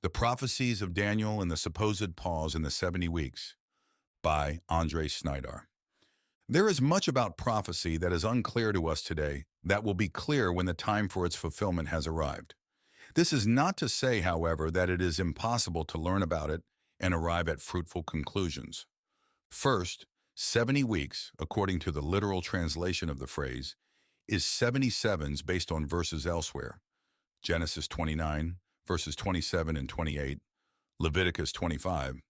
The Prophecies of Daniel and the Supposed Pause in the 70 Weeks by André Sneidar. There is much about prophecy that is unclear to us today that will be clear when the time for its fulfillment has arrived. This is not to say, however, that it is impossible to learn about it and arrive at fruitful conclusions. First, 70 weeks, according to the literal translation of the phrase, is 77s based on verses elsewhere. Genesis 29, verses 27 and 28, Leviticus 25.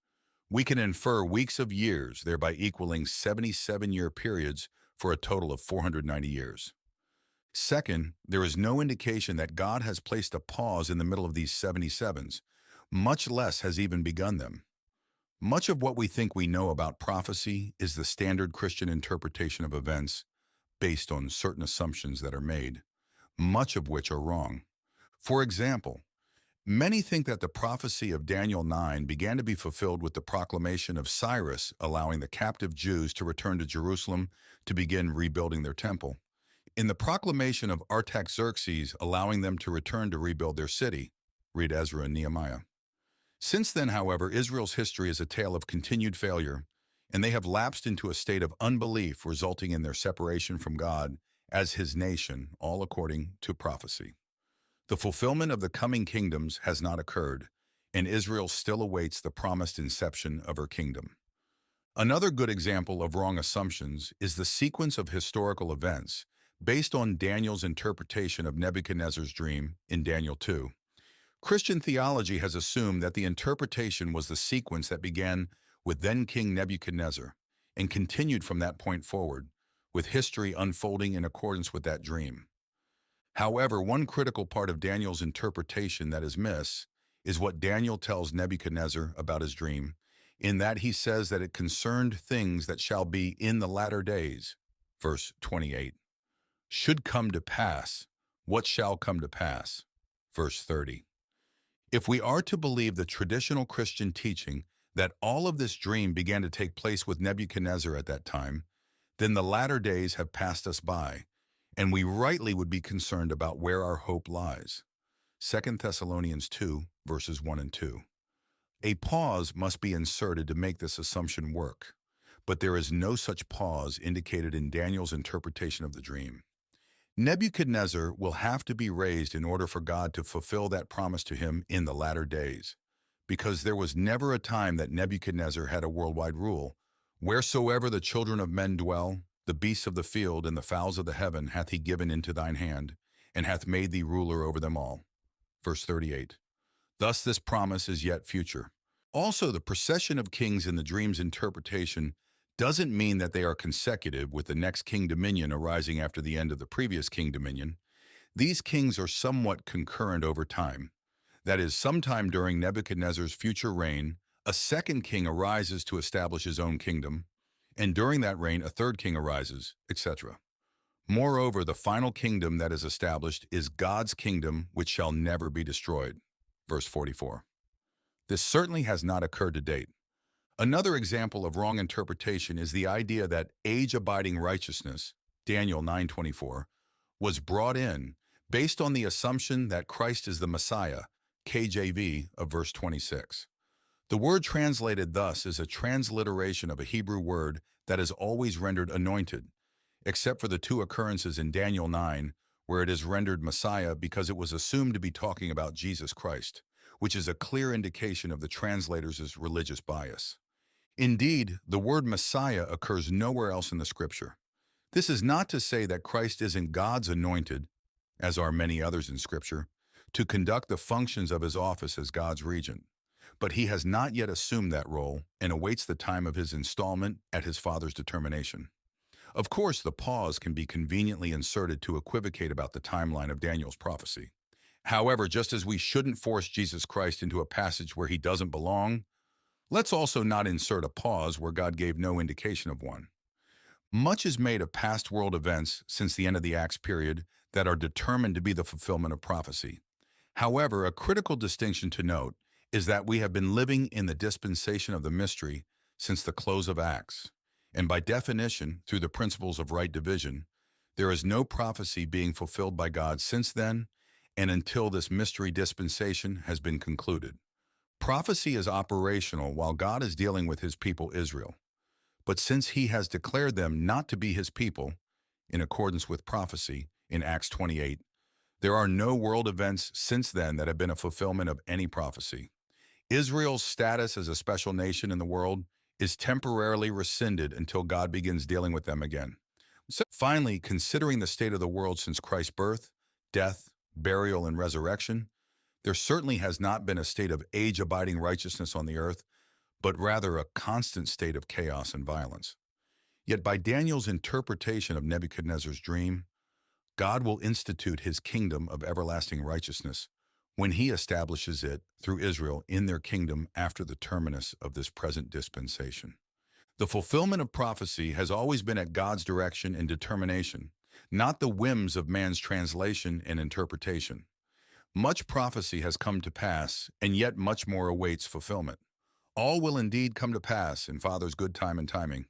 We can infer weeks of years, thereby equaling 77-year periods for a total of 490 years. Second, there is no indication that God has placed a pause in the middle of these 77s, much less has even begun them. Much of what we think we know about prophecy is the standard Christian interpretation of events based on certain assumptions that are made, much of which are wrong. For example, many think that the prophecy of Daniel 9 began to be fulfilled with the proclamation of Cyrus allowing the captive Jews to return to Jerusalem to begin rebuilding their temple, in the proclamation of Artaxerxes allowing them to return to rebuild their city, read Ezra and Nehemiah. Since then, however, Israel's history is a tale of continued failure, and they have lapsed into a state of unbelief resulting in their separation from God as his nation, all according to prophecy. The fulfillment of the coming kingdoms has not occurred, and Israel still awaits the promised inception of her kingdom. Another good example of wrong assumptions is the sequence of historical events based on Daniel's interpretation of Nebuchadnezzar's dream in Daniel 2. Christian theology has assumed that the interpretation was the sequence that began with then-King Nebuchadnezzar and continued from that point forward, with history unfolding in accordance with that dream. However, one critical part of Daniel's interpretation that is missed is what Daniel tells Nebuchadnezzar about his dream, in that he says that it concerned things that shall be in the latter days, verse 28. Should come to pass, what shall come to pass, verse 30. If we are to believe the traditional Christian teaching that all of this dream began to take place with Nebuchadnezzar at that time, then the latter days have passed us by, and we rightly would be concerned about where our hope lies. 2 Thessalonians 2, verses 1 and 2. A pause must be inserted to make this assumption work, but there is no such pause indicated in Daniel's interpretation of the dream. Nebuchadnezzar will have to be raised in order for God to fulfill that promise to him in the latter days, because there was never a time that Nebuchadnezzar had a worldwide rule. Wheresoever the children of men dwell, the beasts of the field and the fowls of the heaven hath he given into thine hand, and hath made thee ruler over them all. Verse 38. Thus this promise is yet future. Also, the procession of kings in the dream's interpretation doesn't mean that they are consecutive with the next king dominion arising after the end of the previous king dominion. These kings are somewhat concurrent over time. That is, sometime during Nebuchadnezzar's future reign, a second king arises to establish his own kingdom, and during that reign a third king arises, etc. Moreover, the final kingdom that is established is God's kingdom, which shall never be destroyed. Verse 44. This certainly has not occurred to date. Another example of wrong interpretation is the idea that age-abiding righteousness, Daniel 9:24, was brought in based on the assumption that Christ is the Messiah, KJV of verse 26. The word translated thus is a transliteration of a Hebrew word that is always rendered anointed, except for the two occurrences in Daniel 9 where it is rendered Messiah because it was assumed to be talking about Jesus Christ, which is a clear indication of the translators' religious bias. Indeed, the word Messiah occurs nowhere else in the Scripture. This is not to say that Christ isn't God's anointed, as are many others in Scripture, to conduct the functions of his office as God's regent, but he has not yet assumed that role and awaits the time of his installment at his Father's determination. Of course, the pause can be conveniently inserted to equivocate about the timeline of Daniel's prophecy. However, just as we shouldn't force Jesus Christ into a passage where he doesn't belong, let's also not insert a pause where God gave no indication of one. Much is made of past world events since the end of the Acts period that are determined to be the fulfillment of prophecy. However, a critical distinction to note is that we have been living in the dispensation of the mystery since the close of Acts, and by definition, through the principles of right division, there is no prophecy being fulfilled by God since then and until this mystery dispensation has been concluded. Prophecy is operational while God is dealing with his people Israel. But since he has declared them not to be his people, in accordance with prophecy in Acts 28, there are no world events since then that have been a fulfillment of any prophecy. Israel's status as a special nation in the world is temporarily rescinded until God begins dealing with them again. So finally, considering the state of the world since Christ's birth, death, burial, and resurrection, there certainly has not been a state of age-abiding righteousness on the earth, but rather a constant state of chaos and violence. Yet by Daniel's interpretation of Nebuchadnezzar's dream, God will institute his kingdom of everlasting righteousness when he establishes it through Israel in their kingdom after the terminus of this present dispensation. The fulfillment of prophecy has always been at God's direction and determination, not the whims of man's translation and interpretation. Much prophecy has come to pass, and yet much more awaits fulfillment. All will indeed come to pass in Father's good time and timing.